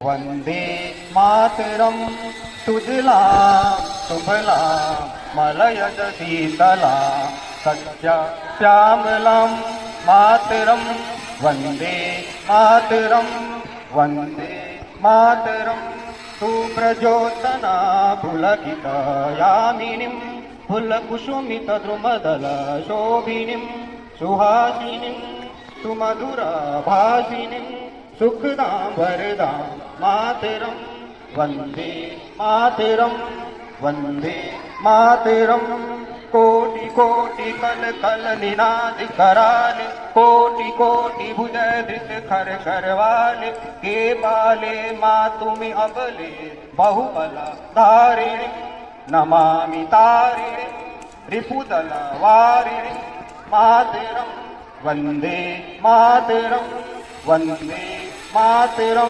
वंदे मातरम तुझला शुभला मलयज शीतला सत्य श्यामलां मातरम वंदे मातरम वंदे मातरम सुप्रजोतना पुलकित यामिनीं फुलकुसुमित द्रुमदल शोभिनीं सुहासिनीं सुमधुरा भासिनीं सुखदां वरदां मातरं वंदे मातरं वंदे मातरं कोटि कोटि कल कल निनाद कराले कोटि कोटि भुज धृत खर खरवाले के बाले माँ तुम्हें अबले बहुबला धारिणी नमामि तारिणी रिपुदल वारिणी मातरं वंदे मातरं वंदे मातरं।